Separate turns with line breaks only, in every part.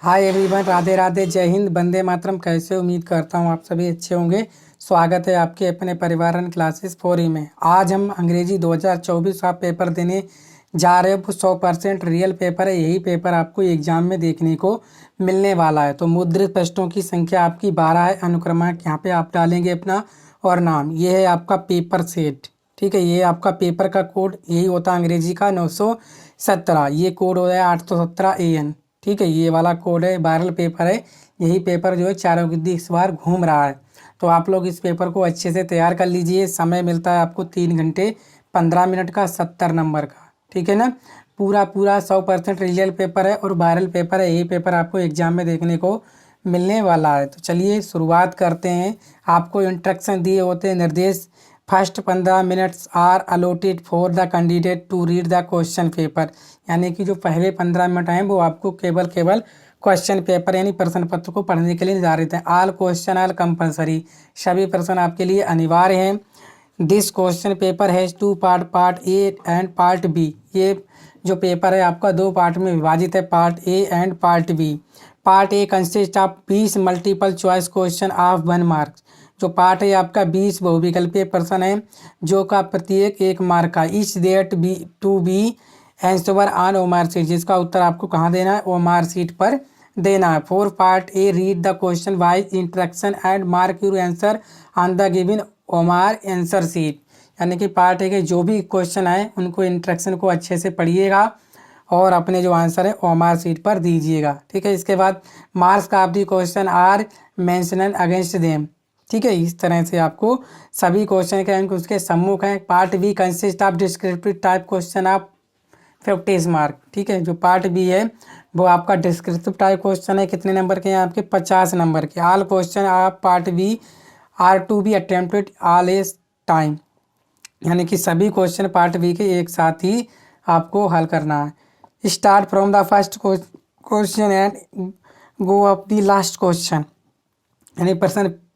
Hi everyone, Radhe Radhe, जय हिंद, वंदे मातरम। कैसे उम्मीद करता हूँ आप सभी अच्छे होंगे। स्वागत है आपके अपने परिवारन क्लासेस 4 में। आज हम अंग्रेजी 2024 का पेपर देने जा रहे हो। 100% रियल पेपर है। यही पेपर आपको एग्जाम में देखने को मिलने वाला है। तो मुद्रित प्रश्नों की संख्या आपकी 12 है। अनुक्रमांक यहाँ पे आप डालेंगे अपना और नाम। ये है आपका पेपर सेट, ठीक है। ये आपका पेपर का कोड यही होता है अंग्रेजी का 917। ये कोड हो जाए 817 AN, ठीक है। ये वाला कोड है, वायरल पेपर है। यही पेपर जो है चारों गिद्दी इस बार घूम रहा है। तो आप लोग इस पेपर को अच्छे से तैयार कर लीजिए। समय मिलता है आपको 3 घंटे 15 मिनट का, 70 नंबर का, ठीक है ना। पूरा 100% रियल पेपर है और वायरल पेपर है। यही पेपर आपको एग्जाम में देखने को मिलने वाला है। तो चलिए शुरुआत करते हैं। आपको इंस्ट्रक्शन दिए होते हैं, निर्देश। First 15 minutes are allotted for the candidate to read the question paper. यानी कि जो पहले 15 मिनट हैं वो आपको केवल क्वेश्चन पेपर यानी प्रश्न पत्र को पढ़ने के लिए निर्धारित है। ऑल क्वेश्चन आर कंपलसरी, सभी प्रश्न आपके लिए अनिवार्य हैं। This question paper has 2 part, part A and part B. ये जो पेपर है आपका 2 पार्ट में विभाजित है, part A and part B. Part A consist of 20 multiple choice question of 1 marks. जो पार्ट है आपका 20 बहुविकल्पीय प्रश्न है जो का प्रत्येक 1 मार्क का। Each that be to be answer on OMR sheet, जिसका उत्तर आपको कहाँ देना है, ओएमआर शीट पर देना है। 4 part A read the question wise instruction and mark your answer on the given OMR answer sheet. यानी कि पार्ट ए के जो भी क्वेश्चन आए उनको इंस्ट्रक्शन को अच्छे से पढ़िएगा और अपने जो आंसर है ओएमआर शीट पर दीजिएगा, ठीक है। इसके बाद marks of the question are mentioned against them, ठीक है। इस तरह से आपको सभी क्वेश्चन के अंक उसके सम्मुख हैं। Part B consist of descriptive type question of 50 mark, ठीक है। जो पार्ट बी है वो आपका डिस्क्रिप्टिव टाइप क्वेश्चन है। कितने नंबर के हैं आपके, 50 नंबर के। All question of part B are to be attempted all as time. यानी कि सभी क्वेश्चन पार्ट बी के एक साथ ही आपको हल करना है। Start from the first question and go up the last question. यानी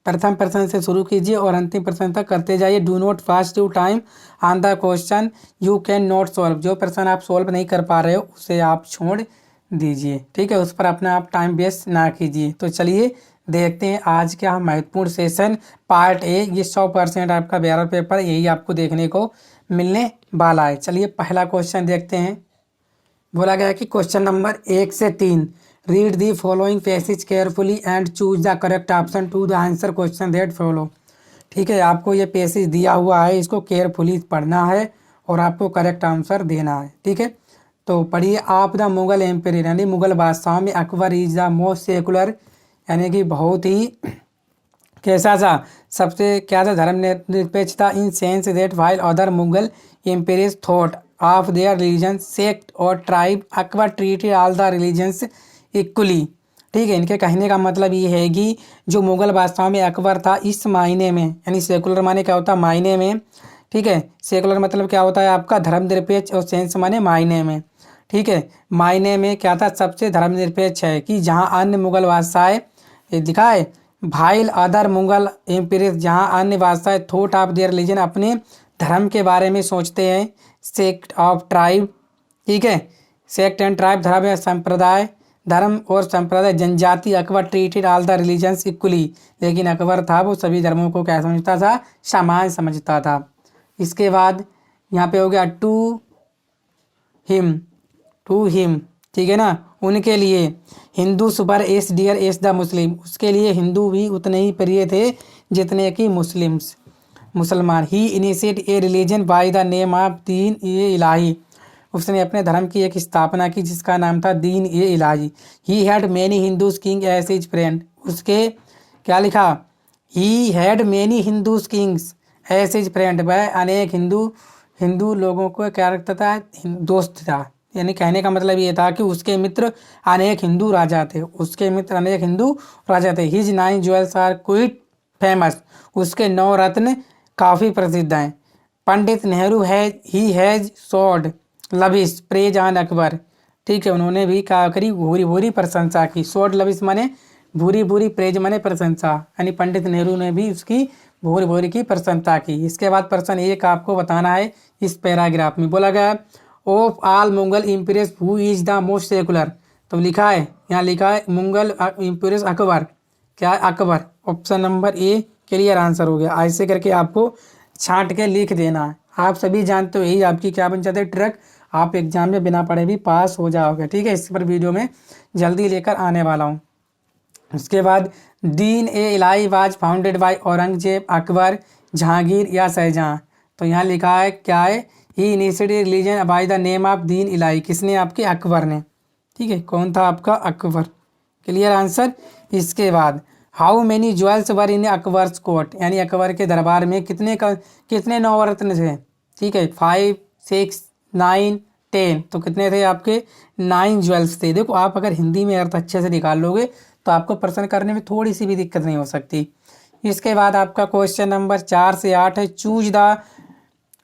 प्रथम प्रश्न से शुरू कीजिए और अंतिम प्रश्न तक करते जाइए। Do not fast you time on the question you can not solve. जो प्रश्न आप सॉल्व नहीं कर पा रहे हो उसे आप छोड़ दीजिए, ठीक है। उस पर अपना आप टाइम वेस्ट ना कीजिए। तो चलिए देखते हैं आज क्या महत्वपूर्ण सेशन पार्ट ए। ये 100% आपका वायरल पेपर, यही आपको देखने को मिलने वाला है। चलिए पहला क्वेश्चन देखते हैं। बोला गया कि क्वेश्चन नंबर 1 से 3 read the following passage carefully and choose the correct option to the answer question that follow. ठीक है, आपको ये पैसेज दिया हुआ है, इसको केयरफुली पढ़ना है और आपको करेक्ट आंसर देना है, ठीक है। तो पढ़िए। आप द मुगल एम्पायर यानी मुगल बादशाह में Akbar is the most secular, यानी कि बहुत ही कैसा था, सबसे क्या था, धर्मनिरपेक्ष था। In sense that while other Mughal empires thought of their religion sect और tribe Akbar treated all the religions equally. ठीक है, इनके कहने का मतलब ये है कि जो मुगल बादशाह में अकबर था इस मायने में, यानी सेकुलर माने क्या होता है, मायने में, ठीक है। सेकुलर मतलब क्या होता है आपका धर्मनिरपेक्ष, और सेंस माने मायने में, ठीक है। मायने में क्या था, सबसे धर्मनिरपेक्ष है कि जहाँ अन्य मुगल बादशाह, ये लिखा है भाइल अदर मुगल एम्पायर्स, जहाँ अन्य बादशाह थॉट ऑफ देयर रिलीजन अपने धर्म के बारे में सोचते हैं। सेक्ट ऑफ ट्राइब, ठीक है, सेक्ट एंड ट्राइब धर्म या संप्रदाय, धर्म और संप्रदाय, जनजाति। Akbar treated all the religions equally, लेकिन अकबर था वो सभी धर्मों को क्या समझता था, समान समझता था। इसके बाद यहाँ पे हो गया टू हिम, ठीक है ना, उनके लिए। Hindu super as dear as the Muslim, उसके लिए हिंदू भी उतने ही प्रिय थे जितने कि मुसलमान। He initiate a religion by the name of Din e इलाही, उसने अपने धर्म की एक स्थापना की जिसका नाम था Din e Ilahi. He had many Hindus king as his friend, उसके क्या लिखा, he had many Hindus kings as his friend, वह अनेक हिंदू लोगों को क्या रखता था, दोस्त था। यानी कहने का मतलब ये था कि उसके मित्र अनेक हिंदू राजा थे, उसके मित्र अनेक हिंदू राजा थे। His 9 jewels are quite famous, उसके 9 रत्न काफ़ी प्रसिद्ध हैं। Pandit Nehru he has showed lavish praise on Akbar, ठीक है, उन्होंने भी क्या करी, भूरी भूरी प्रशंसा की। शोड लविश माने भूरी भूरी, प्रेज माने प्रशंसा, यानी पंडित नेहरू ने भी उसकी भूरी भूरी की प्रशंसा की। इसके बाद प्रश्न 1 आपको बताना है इस पैराग्राफ में। बोला गया of all Mughal empires who is the most secular, तो लिखा है, यहाँ लिखा है मुगल इम्पीरियस अकबर, क्या है Akbar, option number A clear answer हो गया। ऐसे करके आपको छांट के लिख देना है। आप सभी जानते हो यही आपकी क्या बन जाती है ट्रिक, आप एग्जाम में बिना पढ़े भी पास हो जाओगे। ठीक है, इस पर वीडियो में जल्दी लेकर आने वाला हूँ। उसके बाद Din e Ilahi was founded by Aurangzeb, Akbar, Jahangir या शाहजहां। तो यहाँ लिखा है क्या है, he initiated religion by the name of Din Ilahi, किसने, आपके अकबर ने। ठीक है, कौन था आपका, अकबर, क्लियर आंसर। इसके बाद how many jewels were in Akbar's court, यानी अकबर के दरबार में कितने नवरत्न थे। ठीक है, 5, 6, 9, 10, तो कितने थे आपके, 9 ज्वेल्स थे। देखो आप अगर हिंदी में अर्थ अच्छे से निकाल लोगे तो आपको प्रश्न करने में थोड़ी सी भी दिक्कत नहीं हो सकती। इसके बाद आपका क्वेश्चन नंबर 4 से 8 है, choose the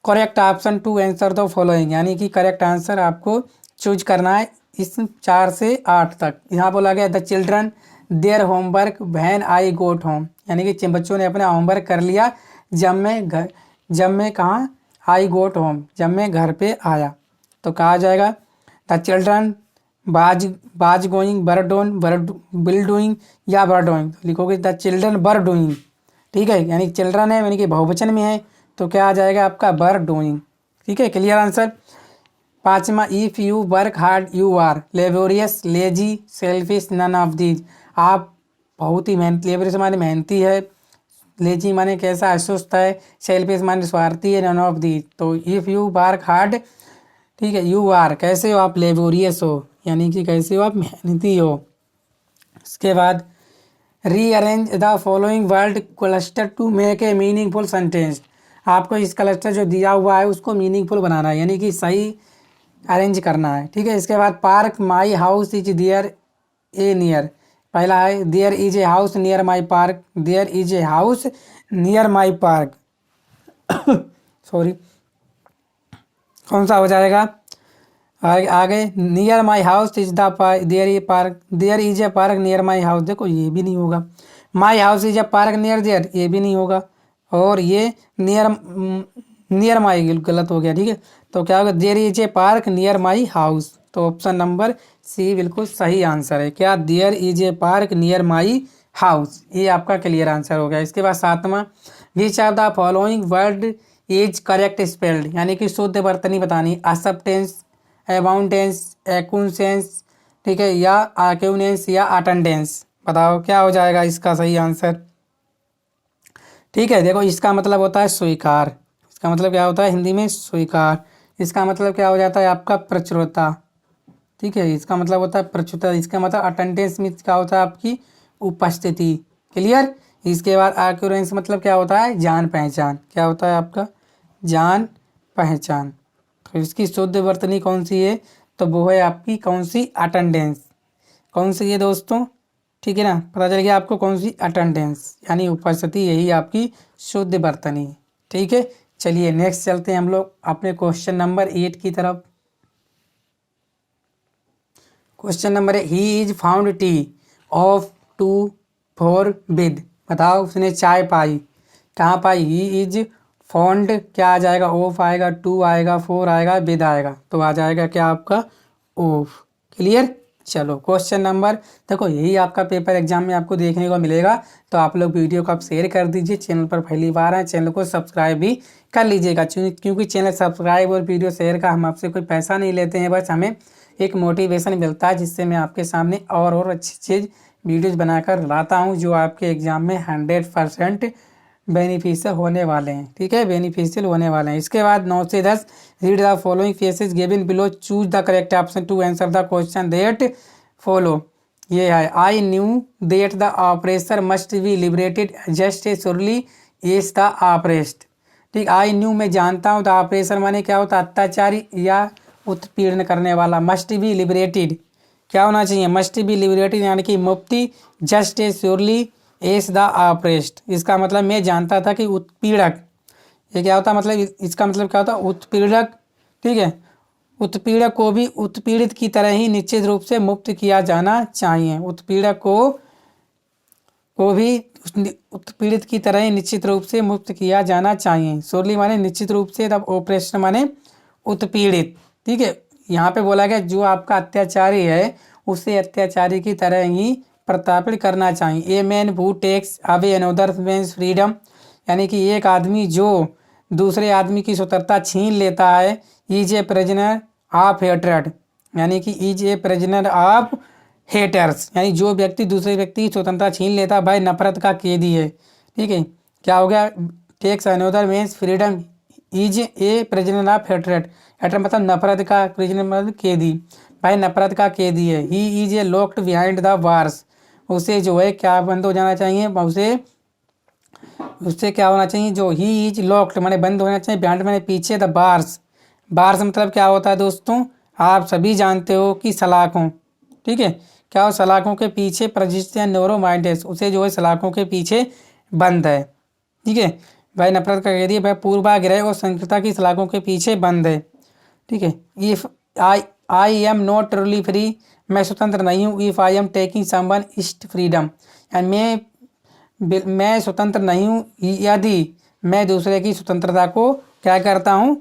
correct option to answer the following, यानी कि करेक्ट आंसर आपको चूज करना है इस 4 से 8 तक। यहाँ बोला गया the children their homework when I got home, यानी कि बच्चों ने अपना होमवर्क कर लिया जब मैं कहाँ, आई गोट होम, जब मैं घर पे आया। तो कहा जाएगा द चिल्ड्रन बाज going, were doing, will doing या वर डूइंग। तो लिखोगे द चिल्ड्रन वर डूइंग। ठीक है, यानी चिल्ड्रन है यानी कि बहुवचन में है, तो क्या आ जाएगा आपका वर डूइंग। ठीक है, क्लियर आंसर। 5वां, if you work hard you are laborious, lazy, selfish, none of these. आप बहुत ही लेबोरियस माने मेहनती है, लेजी माने कैसा सुस्त है, सेल्फिश माने स्वार्थी है, नन ऑफ दीज। तो इफ़ यू वर्क हार्ड, ठीक है, यू आर कैसे हो आप, लेबोरियस हो, यानी कि कैसे हो आप, मेहनती हो। इसके बाद rearrange the following word cluster to make a meaningful sentence. आपको इस क्लस्टर जो दिया हुआ है उसको मीनिंगफुल बनाना है, यानी कि सही अरेंज करना है। ठीक है, इसके बाद park my house is there a near, पहला है there is a house near my park, there is a house near my park sorry, कौन सा हो जाएगा, आगे near my house is the there a park, there is a park near my house, देखो ये भी नहीं होगा। My house is a park near there, ये भी नहीं होगा। और ये नियर माई गलत हो गया। ठीक है, तो क्या होगा, there is a park near my house. तो ऑप्शन नंबर सी बिल्कुल सही आंसर है, क्या, there is a park near my house, ये आपका क्लियर आंसर हो गया। इसके बाद 7वां, which of the following word is correct spelled, यानी कि शुद्ध वर्तनी बतानी, एक्सेप्टेंस, अबाउंडेंस, एक्विसेंस, ठीक है, या एक्यूनेंस या अटेंडेंस। बताओ क्या हो जाएगा इसका सही आंसर। ठीक है, देखो इसका मतलब होता है स्वीकार, इसका मतलब क्या होता है हिंदी में, स्वीकार। इसका मतलब क्या हो जाता है आपका, प्रचुरता। ठीक है, इसका मतलब होता है प्रचुरता। इसका मतलब अटेंडेंस में क्या होता है आपकी उपस्थिति, क्लियर। इसके बाद एक्यूरेंस मतलब क्या होता है, जान पहचान, क्या होता है आपका, जान पहचान। तो इसकी शुद्ध वर्तनी कौन सी है, तो वो है आपकी कौन सी, अटेंडेंस। कौन सी है दोस्तों, ठीक है ना, पता चल गया आपको कौन सी, अटेंडेंस यानी उपस्थिति, यही आपकी शुद्ध वर्तनी। ठीक है, चलिए नेक्स्ट चलते हैं हम लोग अपने क्वेश्चन नंबर 8 की तरफ। क्वेश्चन नंबर है, he is found tea of two four with, बताओ उसने चाय पाई, कहाँ पाई, ही इज फाउंड, क्या आ जाएगा, ऑफ आएगा, टू आएगा, फोर आएगा, विद आएगा, तो आ जाएगा क्या आपका, ऑफ। क्लियर। चलो क्वेश्चन नंबर, देखो यही आपका पेपर एग्जाम में आपको देखने को मिलेगा, तो आप लोग वीडियो को आप शेयर कर दीजिए, चैनल पर पहली बार है चैनल को सब्सक्राइब भी कर लीजिएगा, क्योंकि चैनल सब्सक्राइब और वीडियो शेयर का हम आपसे कोई पैसा नहीं लेते हैं, बस हमें एक मोटिवेशन मिलता है, जिससे मैं आपके सामने और अच्छी चीज़ वीडियोज़ बनाकर लाता हूँ, जो आपके एग्ज़ाम में 100% बेनिफिशियल होने वाले हैं। ठीक है, बेनिफिशियल होने वाले हैं। इसके बाद 9 से 10, read the following faces given below, choose the correct option to answer the question that follow. ये है, I knew that the oppressor must be liberated just a surely is the oppressed. ठीक, I new मैं जानता हूँ, the oppressor माने क्या होता है, अत्याचारी या उत्पीड़न करने वाला। मस्ट बी लिबरेटेड क्या होना चाहिए, मस्ट बी लिबरेटेड यानी कि मुक्ति, just a surely S the oppressed, इसका मतलब मैं जानता था कि उत्पीड़क, ये क्या होता है, मतलब इसका मतलब क्या होता है, उत्पीड़क। ठीक है, उत्पीड़क को भी उत्पीड़ित की तरह ही निश्चित रूप से मुक्त किया जाना चाहिए, उत्पीड़क को भी उत्पीड़ित की तरह ही निश्चित रूप से मुक्त किया जाना चाहिए। श्योरली माने निश्चित रूप से, तब ऑपरेशन माने उत्पीड़ित। ठीक है, यहाँ पे बोला गया जो आपका अत्याचारी है उसे अत्याचारी की तरह ही प्रताड़ित करना चाहिए। A man who takes away another man's freedom, यानी कि एक आदमी जो दूसरे आदमी की स्वतंत्रता छीन लेता है, is a prisoner of hatred, यानी कि is a prisoner of haters, यानी जो व्यक्ति दूसरे व्यक्ति की स्वतंत्रता छीन लेता है भाई नफरत का कैदी है। ठीक है, क्या हो गया, takes another means freedom is a prisoner of hatred, hatred मतलब नफरत का, प्रिजनर मतलब कैदी, भाई नफरत का कैदी है। He is a locked behind the bars, उसे जो है क्या बंद हो जाना चाहिए, उससे क्या होना चाहिए, जो ही इज लॉक्ड माने बंद होना चाहिए, बिहाइंड माने पीछे, द बार्स, बार्स मतलब क्या होता है दोस्तों, आप सभी जानते हो कि सलाखों। ठीक है, क्या हो, सलाखों के पीछे प्रजिस्ट नोरो माइंडेस, उसे जो है सलाखों के पीछे बंद है। ठीक है, भाई नफरत का कैदी भाई पूर्वाग्रह और संस्कृता की सलाखों के पीछे बंद है। ठीक है, if I I am not truly free, मैं स्वतंत्र नहीं हूँ। If I am taking someone east freedom, and मैं स्वतंत्र नहीं हूँ यदि मैं दूसरे की स्वतंत्रता को क्या करता हूँ,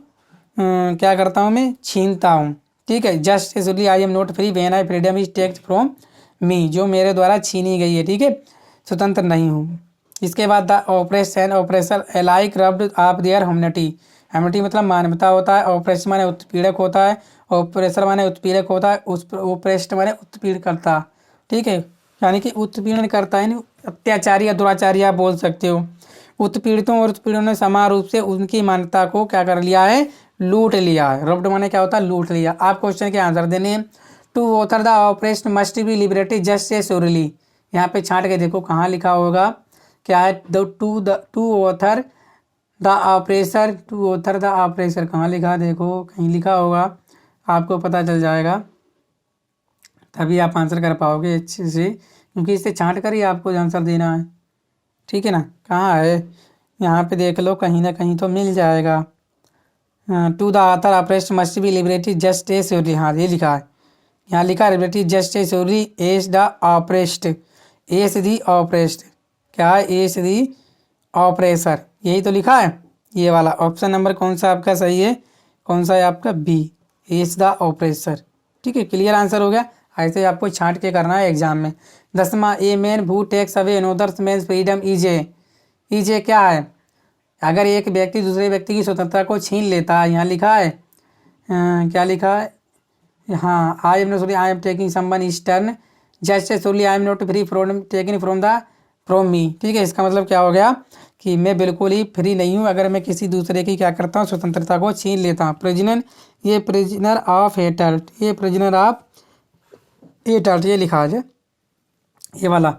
मैं छीनता हूँ। ठीक है, just as I am not free when I freedom is taked from me, जो मेरे द्वारा छीनी गई है। ठीक है, स्वतंत्र नहीं हूँ। इसके बाद the operation oppressor iliac rubbed of their humanity, humanity मतलब मानवता होता है, ऑपरेशन माने उत्पीड़क होता है, ऑपरेसर माने उत्पीड़क होता है, उस ऑपरेस्ट माने उत्पीड़न करता। ठीक है, यानी कि उत्पीड़न करता है, अत्याचारी या दुराचारी आप बोल सकते हो। उत्पीड़ितों और उत्पीड़नों ने समान रूप से उनकी मान्यता को क्या कर लिया है, लूट लिया है। रब्ड माने क्या होता है, लूट लिया। आप क्वेश्चन के आंसर देने हैं। To author the oppressed must be liberated just a surely, यहाँ पे छांट के देखो कहाँ लिखा होगा, क्या है, to author the oppressor, to author the oppressor कहाँ लिखा, देखो कहीं लिखा होगा, आपको पता चल जाएगा, तभी आप आंसर कर पाओगे अच्छे से, क्योंकि इससे छांट कर ही आपको आंसर देना है। ठीक है ना, कहाँ है, यहाँ पे देख लो कहीं ना कहीं तो मिल जाएगा। To the author oppressed must be liberated just a surely, हाँ ये लिखा है, यहाँ लिखा है liberated just a surely as the oppressed, as the oppressed, क्या है, एज दी ऑपरेसर, यही तो लिखा है, ये वाला ऑप्शन नंबर कौन सा आपका सही है, कौन सा है आपका, बी, एज द ऑपरेसर। ठीक है, क्लियर आंसर हो गया। ऐसे आपको छांट के करना है एग्जाम में। 10वां, a man who takes away another man's freedom is a क्या है, अगर एक व्यक्ति दूसरे व्यक्ति की स्वतंत्रता को छीन लेता है, यहाँ लिखा है, क्या लिखा है, हाँ, आई am not sorry I am taking someone eastern just sorry I am not free from taking from me. ठीक है, इसका मतलब क्या हो गया कि मैं बिल्कुल ही फ्री नहीं हूँ अगर मैं किसी दूसरे की क्या करता हूँ, स्वतंत्रता को छीन लेता हूँ। प्रिजनर, ये प्रिजनर ऑफ हेटर्ट, ये प्रिजनर ऑफ हेटर्ट, ये लिखा है ये वाला।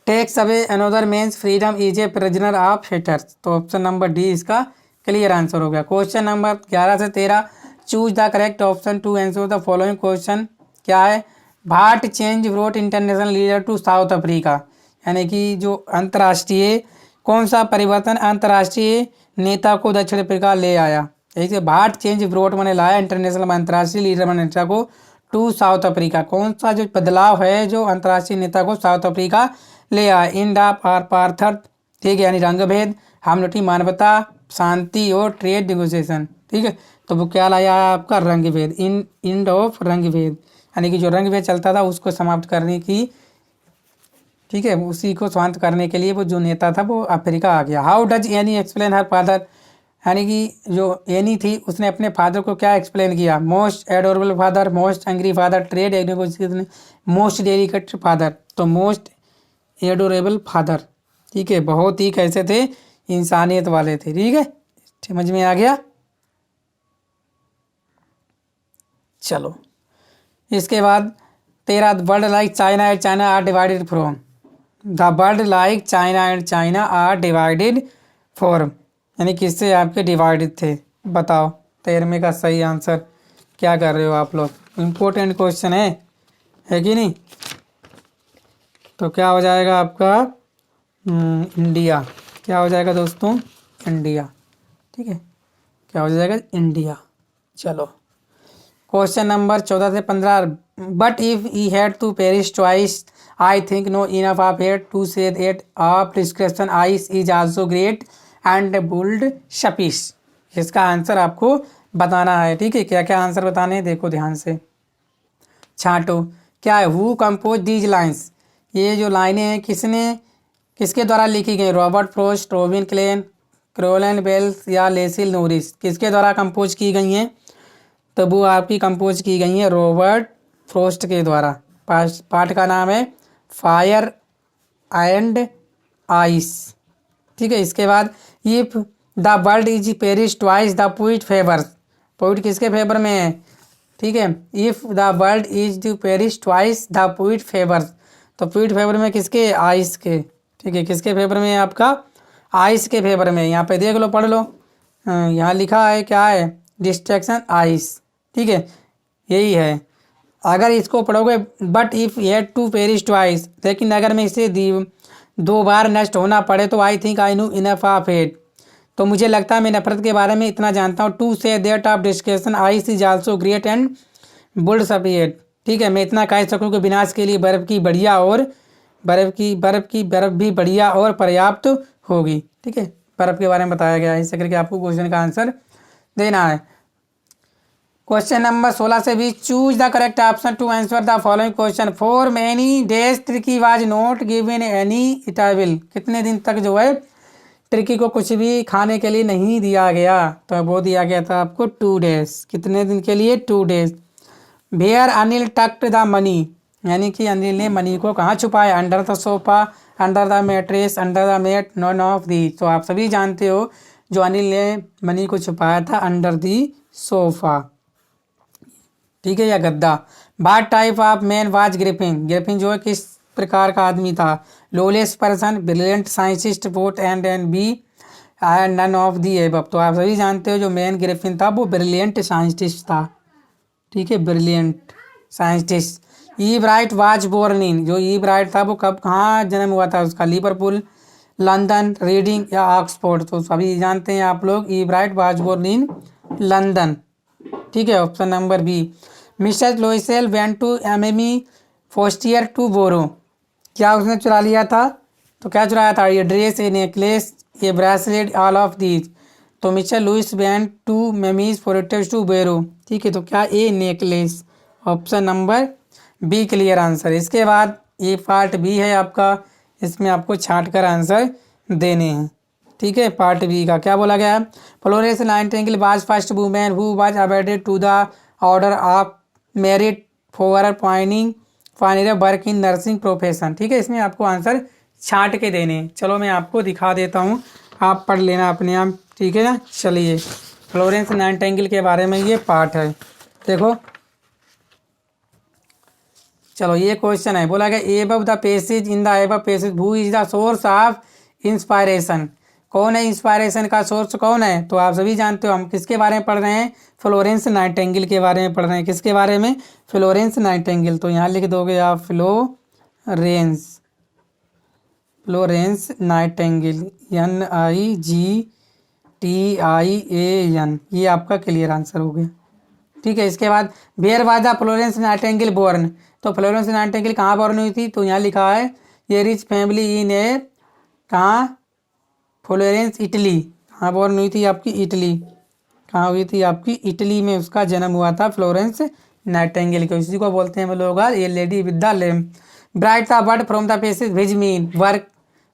Takes away another man's freedom is a prisoner of haters, तो ऑप्शन नंबर डी इसका क्लियर आंसर हो गया। क्वेश्चन नंबर 11 से 13, choose the correct option to answer the following question, क्या है, what change brought international leader to South Africa, यानी कि जो अंतर्राष्ट्रीय कौन सा परिवर्तन अंतर्राष्ट्रीय नेता को दक्षिण अफ्रीका ले आया, जैसे व्हाट चेंज ब्रोट मैंने लाया इंटरनेशनल अंतर्राष्ट्रीय लीडर नेता को टू साउथ अफ्रीका, कौन सा जो बदलाव है जो अंतर्राष्ट्रीय नेता को साउथ अफ्रीका ले आया, इंड ऑफ अपार्थाइड, ठीक है, यानी रंग भेद, ह्यूमनिटी मानवता, शांति और ट्रेड नेगोशिएशन। ठीक है, तो वो क्या लाया है आपका, रंग भेद, इंड ऑफ रंग भेद, यानी कि जो रंग भेद चलता था उसको समाप्त करने की, ठीक है, उसी को शांत करने के लिए वो जो नेता था वो अफ्रीका आ गया। How does any explain her father, यानी कि जो एनी थी उसने अपने फादर को क्या एक्सप्लेन किया, most adorable father, most angry father, trade negotiation, most delicate father, तो मोस्ट एडोरेबल फादर। ठीक है, बहुत ही कैसे थे, इंसानियत वाले थे। ठीक है, समझ में आ गया। चलो इसके बाद 13, world like China and China are divided from, the world like China and China are divided form, यानी किससे आपके डिवाइडेड थे, बताओ 13वें का सही आंसर क्या कर रहे हो आप लोग, इम्पोर्टेंट क्वेश्चन है कि नहीं। तो क्या हो जाएगा आपका, इंडिया, क्या हो जाएगा दोस्तों, इंडिया। ठीक है, क्या हो जाएगा, इंडिया। चलो क्वेश्चन नंबर 14 से 15, but if he had to perish twice I think know enough of hate to say that a prescription ice is also great and बुल्ड शपीस, इसका आंसर आपको बताना है। ठीक है, क्या क्या आंसर बताने हैं देखो ध्यान से, छांटो। क्या है, हु कंपोज दीज लाइन्स, ये जो लाइनें हैं किसके द्वारा लिखी गई, Robert Frost, Robin Klein, Carolyn Wells या लेसिल नोरिस, किसके द्वारा कंपोज की गई हैं, तो वो आपकी कंपोज की गई हैं रॉबर्ट फ्रॉस्ट के द्वारा। पाठ का नाम है फायर एंड आइस। ठीक है, इसके बाद if the world is perish twice the poet favours, poet किसके फेवर में है, ठीक है, if the world is the perish twice the poet favours, तो पोइट फेवर में किसके, आइस के। ठीक है, किसके फेवर में है आपका, आइस के फेवर में। यहाँ पे देख लो, पढ़ लो, यहाँ लिखा है क्या है, डिस्ट्रैक्शन आइस। ठीक है, यही है। अगर इसको पढ़ोगे, but if yet to perish twice, लेकिन अगर मैं इसे 2 बार नष्ट होना पड़े तो I think I know enough of it, तो मुझे लगता है मैं नफरत के बारे में इतना जानता हूँ। To say that of destruction ice is also great and बुल्ड सफिएट। ठीक है, मैं इतना कह सकूँ कि विनाश के लिए बर्फ़ भी बढ़िया और पर्याप्त होगी। ठीक है, बर्फ़ के बारे में बताया गया है। इससे करके आपको क्वेश्चन का आंसर देना है। क्वेश्चन नंबर 16 से 20, choose the correct option to answer the following question. For many days tricky was not given any eatable, कितने दिन तक जो है ट्रिकी को कुछ भी खाने के लिए नहीं दिया गया, तो वो दिया गया था आपको 2 डेज। कितने दिन के लिए, 2 days. Where Anil tucked the money, यानी कि अनिल ने मनी को कहाँ छुपाया, under the sofa, under the mattress, under the mat, none of the. तो आप सभी जानते हो जो अनिल ने मनी को छुपाया था अंडर दी सोफा। ठीक है, या गद्दा। What type of man was Griffin, Griffin जो है किस प्रकार का आदमी था, lawless person, brilliant scientist, both and B and none of the above. तो आप सभी जानते हो जो मैन ग्रिफिन था वो ब्रिलियंट साइंटिस्ट था। ठीक है, brilliant scientist. Eve Wright was born in, जो ईव राइट था वो कब कहाँ जन्म हुआ था उसका, लिवरपूल, लंदन, रीडिंग या ऑक्सफोर्ड। तो सभी जानते हैं आप लोग, Eve Wright was born in London. ठीक है, option number B. Mrs Loisel went to एमिमी फोस्टियर टू बोरो, क्या उसने चुरा लिया था, तो क्या चुराया था, ये ड्रेस, ये नेकलेस, ये ब्रेसलेट, ऑल ऑफ दीज। तो मिस्टर लुइस वेंट टू मेमीज फोस्टियर टू बोरो। ठीक है, तो क्या ये necklace, option number B clear answer. इसके बाद ये पार्ट बी है आपका, इसमें आपको छांट कर आंसर देने हैं। ठीक है, पार्ट बी का क्या बोला गया है, Florence Nightingale was first women who was awarded to the order of merit for final work in nursing profession. ठीक है, इसमें आपको आंसर छांट के देने। चलो मैं आपको दिखा देता हूँ, आप पढ़ लेना अपने आप। ठीक है ना, चलिए फ्लोरेंस नाइटिंगेल के बारे में ये पार्ट है, देखो। चलो ये क्वेश्चन है, बोला गया above the passage in the above passage who is the source of inspiration, कौन है इंस्पायरेशन का सोर्स, कौन है, तो आप सभी जानते हो। हम किसके बारे में पढ़ रहे हैं, फ्लोरेंस नाइटिंगेल के बारे में पढ़ रहे हैं। किसके बारे में, फ्लोरेंस नाइटिंगेल। तो यहाँ लिख दोगे आप फ्लोरेंस नाइटिंगेल, NIGTIAN, ये आपका क्लियर आंसर हो गया। ठीक है, इसके बाद where was the Florence Nightingale born, तो फ्लोरेंस नाइटिंगेल कहाँ बोर्न हुई थी, तो यहाँ लिखा है ये रिच फैमिली इन ए, कहाँ, फ्लोरेंस इटली। कहाँ बोर्न हुई थी आपकी, इटली। कहाँ हुई थी आपकी, इटली में उसका जन्म हुआ था फ्लोरेंस नाइटिंगेल को। इसी को बोलते हैं हम लोग ये lady with the lamp. Bright the word from the passage which mean work,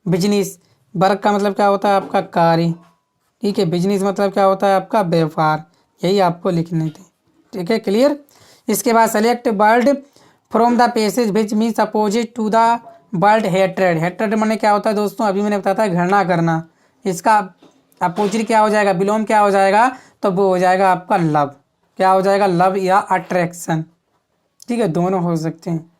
business. Work का मतलब क्या होता है आपका, कार्य। ठीक है, बिजनेस मतलब क्या होता है आपका, व्यापार। यही आपको लिखने थे। ठीक है, क्लियर। इसके बाद select word from the passage which means opposite to the word hatred. Hatred माने क्या होता है दोस्तों, अभी मैंने बताया था घृणा करना। इसका अपोजिट क्या हो जाएगा, विलोम क्या हो जाएगा, तो वो हो जाएगा आपका लव। क्या हो जाएगा, लव या अट्रैक्शन। ठीक है, दोनों हो सकते हैं।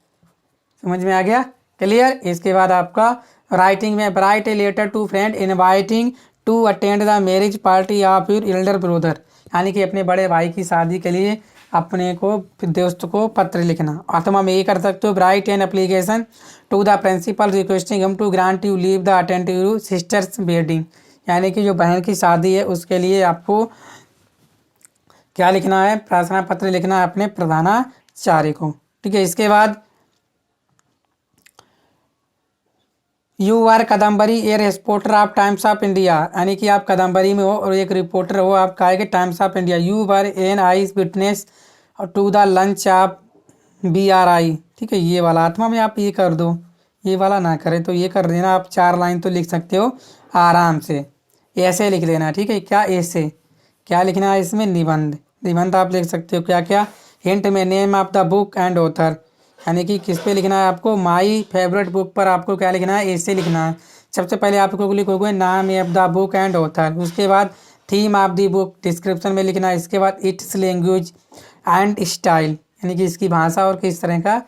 समझ में आ गया, क्लियर। इसके बाद आपका राइटिंग में, write a letter to friend inviting to attend the marriage party of your elder brother, यानी कि अपने बड़े भाई की शादी के लिए अपने को दोस्त को पत्र लिखना। अथवा में ये कर सकते हो, write an application to the principal requesting him to grant you leave the attend to sister's wedding, यानी कि जो बहन की शादी है उसके लिए आपको क्या लिखना है, प्रार्थना पत्र लिखना है अपने प्रधानाचार्य को। ठीक है, इसके बाद you are Kadambari a reporter of Times of India, यानी कि आप कदम्बरी में हो और एक रिपोर्टर हो, आप कहा कि Times of India. You were an eye witness to the launch of BRI, ठीक है, ये वाला आत्मा में आप ये कर दो, ये वाला ना करें तो ये कर देना। आप 4 लाइन तो लिख सकते हो आराम से, ऐसे लिख देना, ठीक है। क्या ऐसे, क्या लिखना है इसमें, निबंध। निबंध आप लिख सकते हो क्या क्या, हिंट में name of the book and author, यानी कि किस पे लिखना है आपको, माई फेवरेट बुक पर आपको क्या लिखना है, ऐसे लिखना है। सबसे पहले आपको लिखोगे नाम of the book and author, उसके बाद theme of the book description में लिखना है, इसके बाद इट्स लैंग्वेज एंड स्टाइल, यानी कि इसकी भाषा और किस तरह का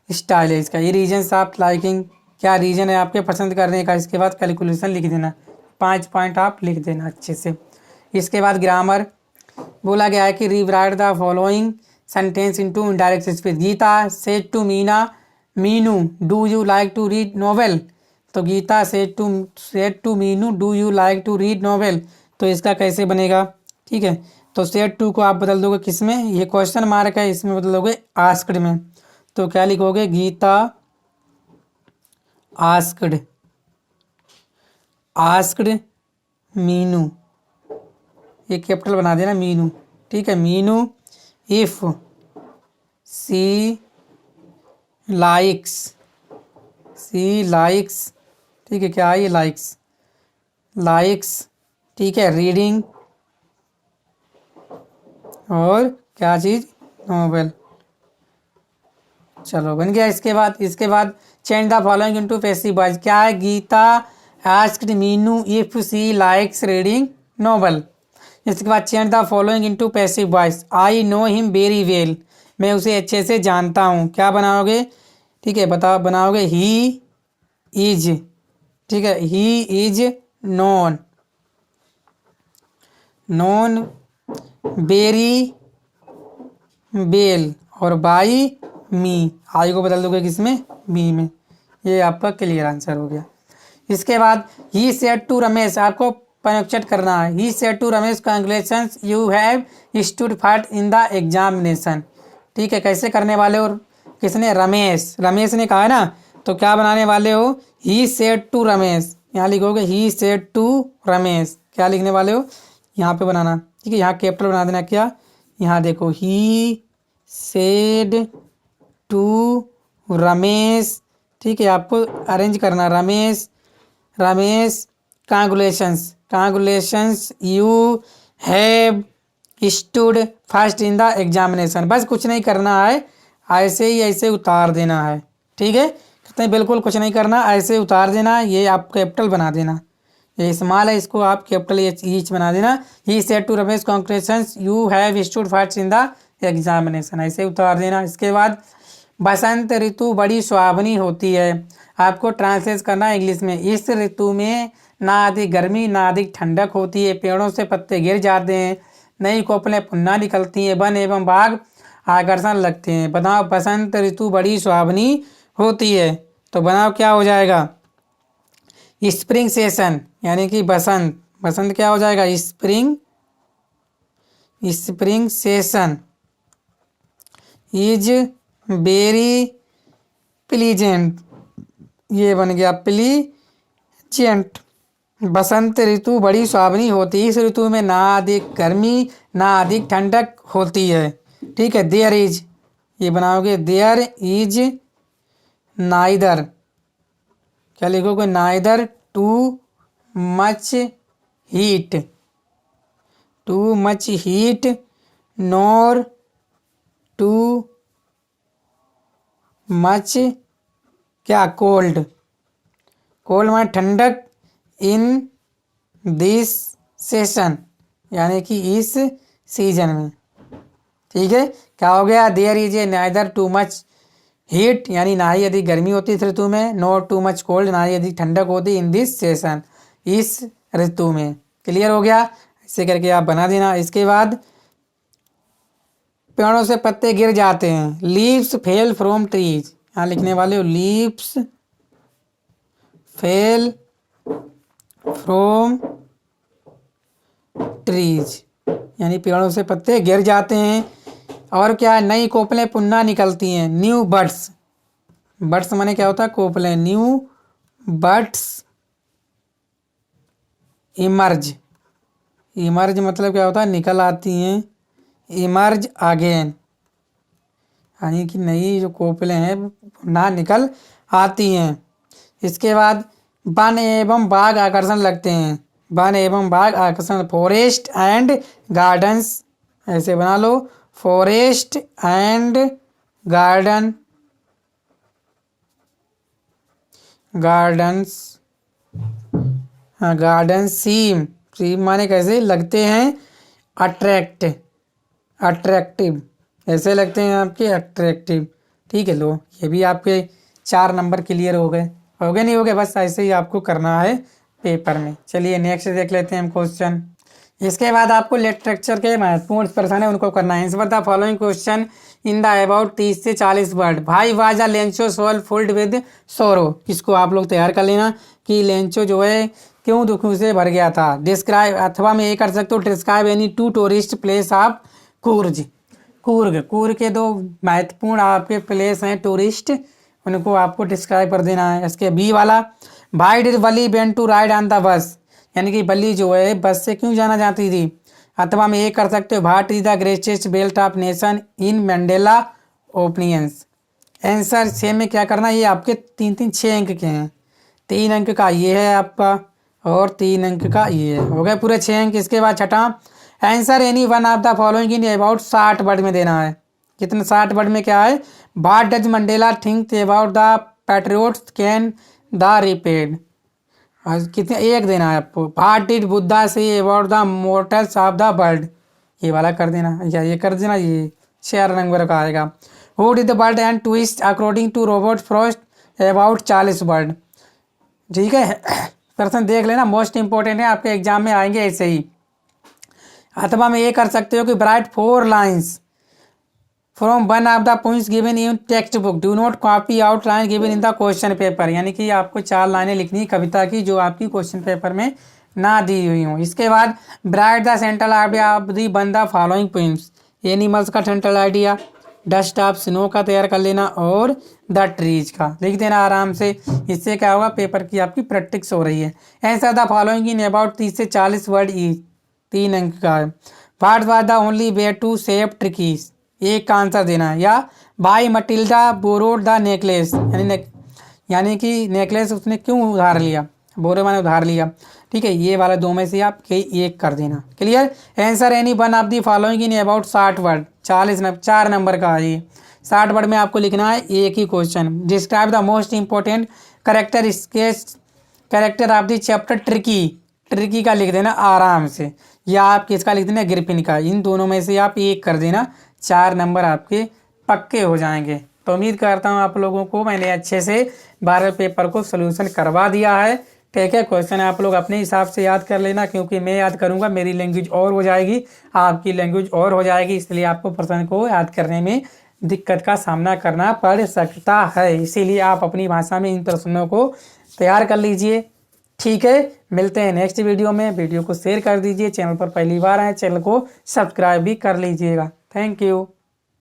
स्टाइल है इसका। ये रीजन्स ऑफ लाइकिंग, क्या रीजन है आपके पसंद करने का। इसके बाद कैलकुलेशन लिख देना, 5 पॉइंट आप लिख देना अच्छे से। इसके बाद ग्रामर बोला गया है कि rewrite the following sentence into indirect speech. Geeta said to Meenu do you like to read novel, तो Geeta said to Meenu do you like to read novel, तो इसका कैसे बनेगा, ठीक है। तो सेड टू को आप बदल दोगे किस में, ये क्वेश्चन मार्क है, इसमें बदल दोगे आस्क्ड में। तो क्या लिखोगे, गीता आस्क्ड मीनू, ये कैपिटल बना देना मीनू, ठीक है। मीनू इफ सी लाइक्स, ठीक है, क्या है ये, लाइक्स, ठीक है, रीडिंग और क्या चीज़, नोवेल। चलो बन गया। इसके बाद change the following into passive voice, क्या है, Geeta asked Meenu if she likes reading novel. इसके बाद change the following into passive voice, I know him very well, मैं उसे अच्छे से जानता हूँ। क्या बनाओगे, ठीक है, बनाओगे ही इज, ठीक है, he is known very well, और बाई मी, आई को बदल दोगे किसमें, मी में। ये आपका क्लियर आंसर हो गया। इसके बाद ही सेड टू रमेश, आपको पंक्चुएट करना है। He said to Ramesh congratulations you have stood first in the examination, ठीक है। कैसे करने वाले हो, किसने, रमेश ने कहा है ना, तो क्या बनाने वाले हो, ही सेड टू रमेश, यहाँ लिखोगे ही सेड टू रमेश, क्या लिखने वाले हो, यहाँ पे बनाना, ठीक है। यहाँ कैपिटल बना देना, क्या, यहाँ देखो ही सेड टू रमेश, ठीक है, आपको अरेंज करना, Ramesh congratulations you have stood first in the examination, बस कुछ नहीं करना है, ऐसे ही ऐसे उतार देना है, ठीक है। कहते हैं बिल्कुल कुछ नहीं करना, ऐसे उतार देना, ये आप कैपिटल बना देना, ये स्मॉल है, इसको आप कैपिटल ईच बना देना। He said to Ramesh congratulations you have stood first in the examination, ऐसे उतार देना। इसके बाद बसंत ऋतु बड़ी सुहावनी होती है, आपको ट्रांसलेट करना है इंग्लिश में। इस ऋतु में ना अधिक गर्मी ना अधिक ठंडक होती है, पेड़ों से पत्ते गिर जाते हैं, नई कोपलें पुनः निकलती हैं, वन एवं बाग आकर्षण लगते हैं। बताओ बसंत ऋतु बड़ी सुहावनी होती है, तो बनाओ क्या हो जाएगा, स्प्रिंग सेशन, यानी कि बसंत क्या हो जाएगा, spring session is very pleasant, ये बन गया प्लीजेंट। बसंत ऋतु बड़ी सुहावनी होती है, इस ऋतु में ना अधिक गर्मी ना अधिक ठंडक होती है, ठीक है। देयर इज, ये बनाओगे देयर इज नाइदर, क्या लिखोगे, neither too much heat nor too much क्या, कोल्ड माने ठंडक, इन दिस सेशन, यानी कि इस सीजन में, ठीक है। क्या हो गया, there is a neither too much heat, यानी ना ही अधिक गर्मी होती इस ऋतु में, नॉट टू मच कोल्ड, ना ही अधिक ठंडक होती इन दिस सेशन, इस ऋतु में। क्लियर हो गया, ऐसे करके आप बना देना। इसके बाद पेड़ों से पत्ते गिर जाते हैं, लीव्स फेल फ्रॉम ट्रीज, यहाँ लिखने वाले हो लीव्स फेल फ्रॉम ट्रीज, यानी पेड़ों से पत्ते गिर जाते हैं। और क्या है, नई कोपलें पुनः निकलती हैं, न्यू बर्ड्स माने क्या होता है, कोपलें, न्यू बर्ड्स इमर्ज मतलब क्या होता है, निकल आती हैं, इमर्ज यानी कि नई जो कोपलें हैं ना निकल आती हैं। इसके बाद वन एवं बाग आकर्षण लगते हैं। वन एवं बाग आकर्षण, फॉरेस्ट एंड गार्डन्स, ऐसे बना लो, फॉरेस्ट एंड गार्डन, गार्डन्स, हाँ गार्डन सीम, सीम माने कैसे लगते हैं, अट्रैक्ट, अट्रैक्टिव, ऐसे लगते हैं आपके अट्रैक्टिव। ठीक है, लो ये भी आपके 4 नंबर क्लियर हो गए। हो गए नहीं हो गए, बस ऐसे ही आपको करना है पेपर में। चलिए नेक्स्ट देख लेते हैं हम क्वेश्चन। इसके बाद आपको लिटरेचर के महत्वपूर्ण प्रश्न है उनको करना है। Answer the following question in the about 30 से 40 word. Why was a Lencho soul filled with sorrow. किसको आप लोग तैयार कर लेना कि लेंचो जो है क्यों दुखों से भर गया था। डिस्क्राइब, अथवा मैं ये कर सकता हूँ describe any 2 tourist place of Coorg. Coorg, Coorg के 2 महत्वपूर्ण आपके प्लेस हैं टूरिस्ट, उनको आपको डिस्क्राइब कर देना है। इसके बी वाला, भाई did Wally went to ride on the bus, यानी कि बल्ली जो है बस से क्यों जाना चाहती थी। अथवा में ये कर सकते हो what is the greatest belt of nation in Mandela opinions. Answer 6 में क्या करना, ये आपके 6 अंक के हैं। 3 अंक का ये है आपका और 3 अंक का ये है, हो गए पूरे 6 अंक। इसके बाद छठा, answer any one of the following in about 60 word में देना है। कितना 60 वर्ड में क्या है, what does Mandela think about the patriots can the repaid. कितने एक देना है आपको। What did Buddha say about the mortals of the world, ये वाला कर देना या ये कर देना, ये 4 नंबर का आएगा। Who did the world end twist according to Robert Frost about 40 word. ठीक है, प्रश्न देख लेना, मोस्ट इंपॉर्टेंट है, आपके एग्जाम में आएंगे ऐसे ही। अथवा में ये कर सकते हो कि right 4 lines from one of the points given in text book, do not copy out line given in the question paper. यानी कि आपको 4 लाइनें लिखनी कविता की जो आपकी क्वेश्चन पेपर में ना दी हुई हो। इसके बाद write the central idea of the one the following points. Animals का central idea, dust of snow का तैयार कर लेना और द ट्रीज का लिख देना आराम से। इससे क्या होगा, पेपर की आपकी प्रैक्टिस हो रही है। Answer the following in about 30 से 40 वर्ड ईच, 3 अंक का है। What was the only way to save Tricki's, एक का आंसर देना है। या by Matilda borrowed the necklace, यानी कि नेकलेस उसने क्यों उधार लिया, बोरो माने उधार लिया। ठीक है, ये वाला 2 में से आप एक कर देना। Clear. Answer any one of the following in about 60 word, 4 number का है ये। 60 वर्ड में आपको लिखना है एक ही question. Describe the most important character sketch character of the chapter Tricki, Tricki का लिख देना आराम से। या आप किसका लिख देना, ग्रिफिन का। इन दोनों में से आप एक कर देना, 4 नंबर आपके पक्के हो जाएंगे। तो उम्मीद करता हूँ आप लोगों को मैंने अच्छे से 12 पेपर को सोल्यूशन करवा दिया है। ठीक है, क्वेश्चन आप लोग अपने हिसाब से याद कर लेना, क्योंकि मैं याद करूँगा मेरी लैंग्वेज और हो जाएगी, आपकी लैंग्वेज और हो जाएगी, इसलिए आपको प्रश्न को याद करने में दिक्कत का सामना करना पड़ सकता है। इसीलिए आप अपनी भाषा में इन प्रश्नों को तैयार कर लीजिए। ठीक है, मिलते हैं नेक्स्ट वीडियो में। वीडियो को शेयर कर दीजिए, चैनल पर पहली बार आए चैनल को सब्सक्राइब भी कर लीजिएगा। Thank you.